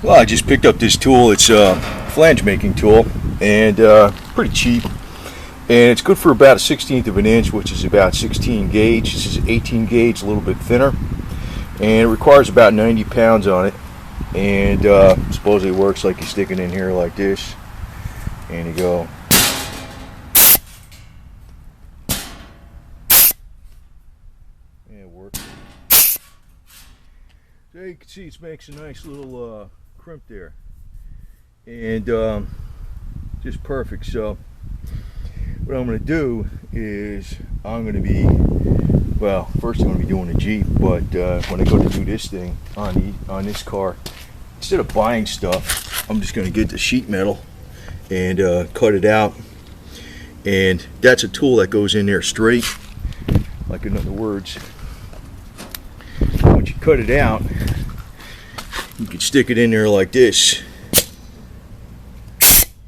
Well, I just picked up this tool. It's a flange making tool, and pretty cheap. And it's good for about a 1/16 of an inch, which is about 16 gauge. This is 18 gauge, a little bit thinner. And it requires about 90 pounds on it. And supposedly it works like you stick it in here like this. And you go. Yeah, it works. So you can see it makes a nice little crimp there. And just perfect. So what I'm going to do is I'm going to be, well, first I'm going to be doing a Jeep, but when I go to do this thing on this car, instead of buying stuff, I'm just going to get the sheet metal and cut it out. And that's a tool that goes in there straight, like in other words. Once you cut it out, you can stick it in there like this,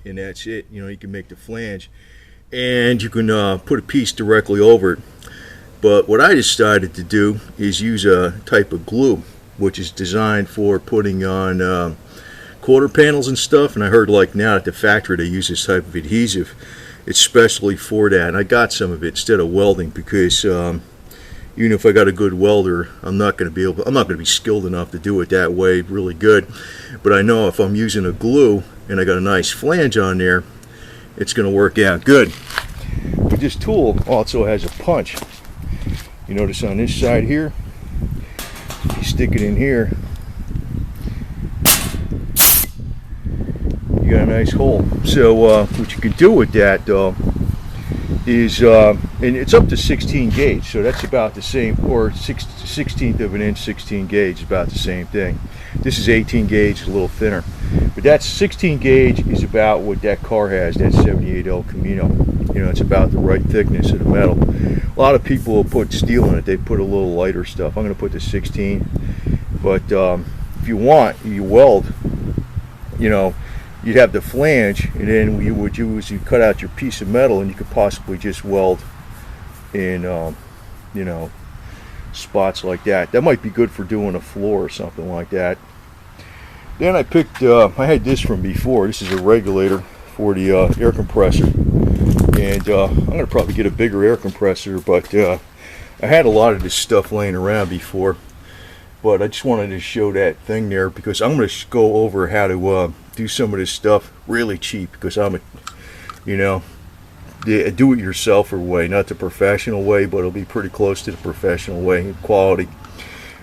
and that's it. You know, you can make the flange, and you can put a piece directly over it. But what I decided to do is use a type of glue which is designed for putting on quarter panels and stuff. And I heard like now at the factory they use this type of adhesive. It's specially for that, and I got some of it instead of welding, because even if I got a good welder, I'm not going to be skilled enough to do it that way really good. But I know if I'm using a glue and I got a nice flange on there, it's going to work out good. But this tool also has a punch. You notice on this side here, you stick it in here, you got a nice hole. So what you can do with that though is, and it's up to 16 gauge, so that's about the same, or 1/16 of an inch, 16 gauge is about the same thing. This is 18 gauge, a little thinner, but that's 16 gauge is about what that car has, that 78 El Camino. You know, it's about the right thickness of the metal. A lot of people will put steel in it, they put a little lighter stuff. I'm going to put the 16, but if you want, you weld, you know, you'd have the flange, and then what you would do is you cut out your piece of metal, and you could possibly just weld in, you know, spots like that. That might be good for doing a floor or something like that. Then I picked, I had this from before. This is a regulator for the air compressor, and I'm going to probably get a bigger air compressor, but I had a lot of this stuff laying around before, but I just wanted to show that thing there, because I'm going to go over how to do some of this stuff really cheap, because I'm a, you know, the do-it-yourselfer way, not the professional way, but it'll be pretty close to the professional way in quality.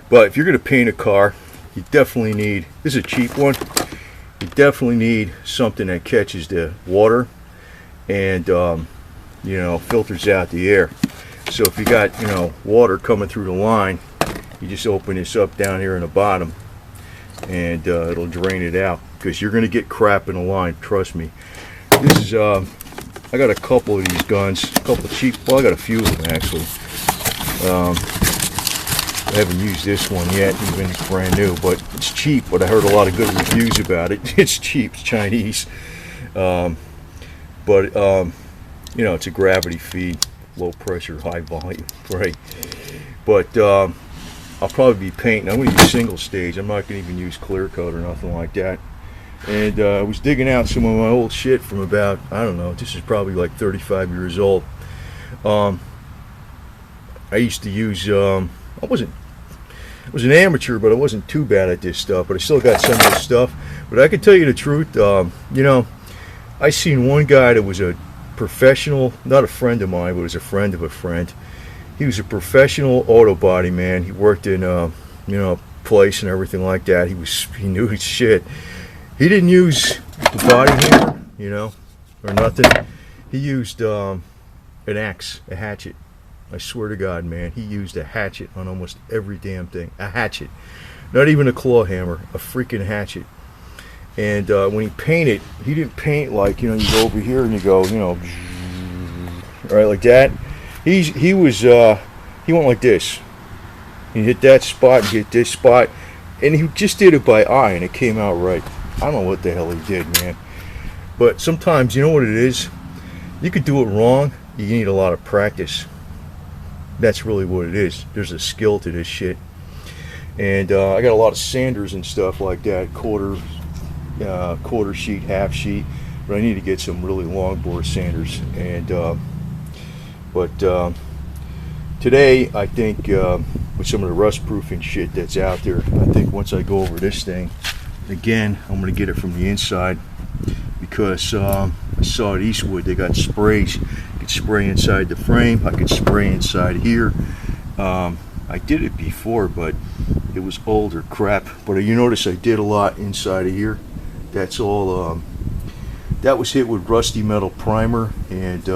But if you're going to paint a car, you definitely need, this is a cheap one, you definitely need something that catches the water and you know, filters out the air. So if you got, you know, water coming through the line, you just open this up down here in the bottom, and it'll drain it out, because you're going to get crap in the line, trust me. This is I got a couple of these guns, a couple of cheap, well, I got a few of them actually. I haven't used this one yet, even it's brand new, but it's cheap. But I heard a lot of good reviews about it. It's cheap, it's Chinese, but you know, it's a gravity feed, low pressure, high volume, right? But I'll probably be painting. I'm going to use single stage. I'm not going to even use clear coat or nothing like that. And I was digging out some of my old shit from about, I don't know, this is probably like 35 years old. I used to use, I was an amateur, but I wasn't too bad at this stuff, but I still got some of this stuff. But I can tell you the truth, you know, I seen one guy that was a professional, not a friend of mine, but was a friend of a friend. He was a professional auto body man. He worked in, you know, place and everything like that. He knew his shit. He didn't use the body hammer, you know, or nothing. He used an axe, a hatchet. I swear to God, man, he used a hatchet on almost every damn thing. A hatchet. Not even a claw hammer, a freaking hatchet. And when he painted, he didn't paint like, you know, you go over here and you go, you know, right, like that. He went like this. He hit that spot and hit this spot, and he just did it by eye, and it came out right. I don't know what the hell he did, man. But sometimes, you know what it is? You could do it wrong. You need a lot of practice. That's really what it is. There's a skill to this shit. And I got a lot of sanders and stuff like that, quarter quarter sheet, half sheet, but I need to get some really long bore sanders. And today I think with some of the rust proofing shit that's out there, I think once I go over this thing again, I'm going to get it from the inside, because I saw at Eastwood they got sprays. You could spray inside the frame, I could spray inside here. I did it before, but it was older crap. But you notice I did a lot inside of here. That's all that was hit with rusty metal primer and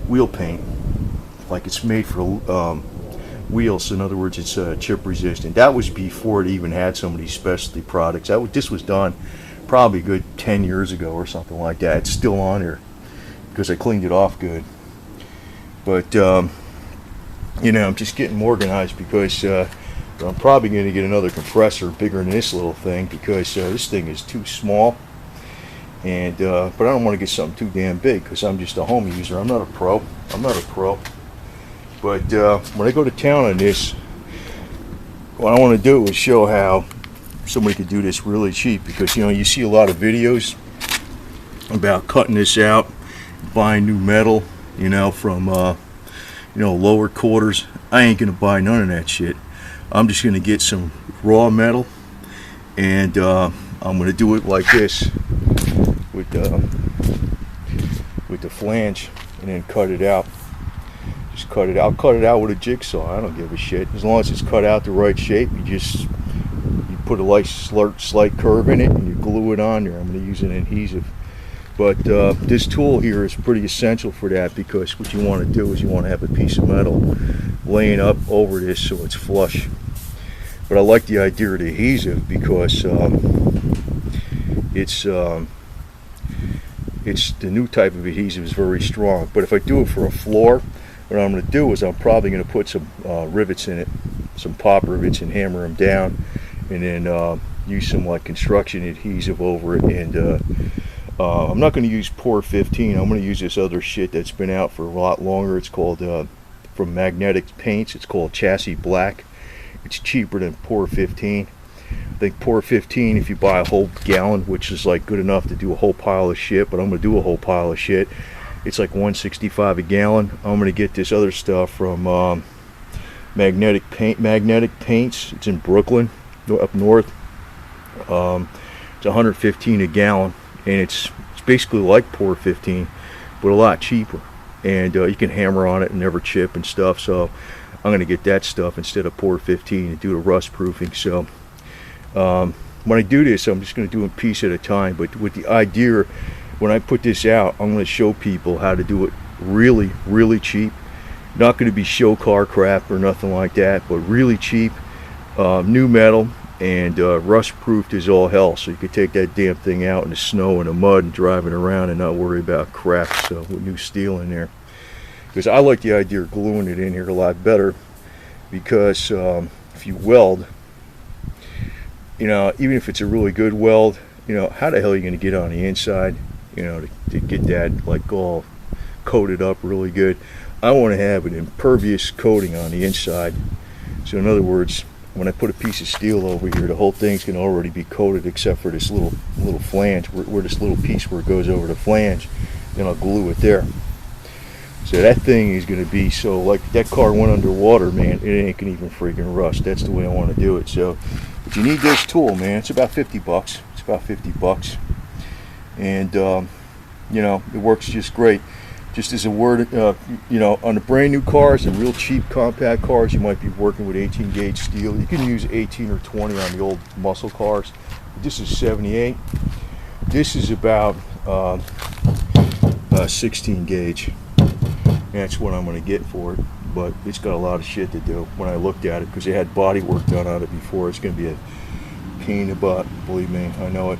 wheel paint, like it's made for wheels. In other words, it's chip resistant. That was before it even had some of these specialty products. This was done probably a good 10 years ago or something like that. It's still on here because I cleaned it off good. But you know, I'm just getting organized, because I'm probably going to get another compressor bigger than this little thing, because this thing is too small. And but I don't want to get something too damn big, because I'm just a home user. I'm not a pro. But when I go to town on this, what I want to do is show how somebody could do this really cheap, because you know, you see a lot of videos about cutting this out, buying new metal, you know, from you know, lower quarters. I ain't gonna buy none of that shit. I'm just gonna get some raw metal, and I'm gonna do it like this with the flange, and then cut it out. Just cut it out. I'll cut it out with a jigsaw. I don't give a shit, as long as it's cut out the right shape. You put a slight curve in it, and you glue it on there. I'm gonna use an adhesive. But this tool here is pretty essential for that, because what you want to do is you want to have a piece of metal laying up over this so it's flush. But I like the idea of the adhesive, because it's the new type of adhesive is very strong. But if I do it for a floor, what I'm going to do is I'm probably going to put some rivets in it, some pop rivets, and hammer them down, and then use some like construction adhesive over it. And I'm not going to use Por 15. I'm going to use this other shit that's been out for a lot longer. It's called, from Magnetic Paints, it's called Chassis Black. It's cheaper than Por 15. I think Por 15, if you buy a whole gallon, which is like good enough to do a whole pile of shit, but I'm going to do a whole pile of shit, it's like $1.65 a gallon. I'm going to get this other stuff from Magnetic Paints. It's in Brooklyn, up north. It's $115 a gallon. And it's basically like Por 15, but a lot cheaper. And you can hammer on it and never chip and stuff. So I'm going to get that stuff instead of Por 15 and do the rust proofing. So when I do this, I'm just going to do it a piece at a time. But with the idea, when I put this out, I'm going to show people how to do it really, really cheap. Not going to be show car crap or nothing like that, but really cheap, new metal. And rust proofed as all hell, so you could take that damn thing out in the snow and the mud and drive it around and not worry about crap. So with new steel in there, because I like the idea of gluing it in here a lot better, because if you weld, you know, even if it's a really good weld, you know, how the hell are you going to get on the inside, you know, to get that like all coated up really good? I want to have an impervious coating on the inside. So in other words, when I put a piece of steel over here, the whole thing's going to already be coated except for this little flange, where this little piece where it goes over the flange. Then I'll glue it there. So that thing is going to be, so like that car went underwater, man, it ain't going to even freaking rust. That's the way I want to do it. So, but you need this tool, man. It's about 50 bucks. It's about 50 bucks. And, you know, it works just great. Just as a word, you know, on the brand new cars and real cheap compact cars, you might be working with 18 gauge steel. You can use 18 or 20 on the old muscle cars. This is 78. This is about 16 gauge. That's what I'm going to get for it. But it's got a lot of shit to do when I looked at it, because they had body work done on it before. It's going to be a pain in the butt, believe me, I know it.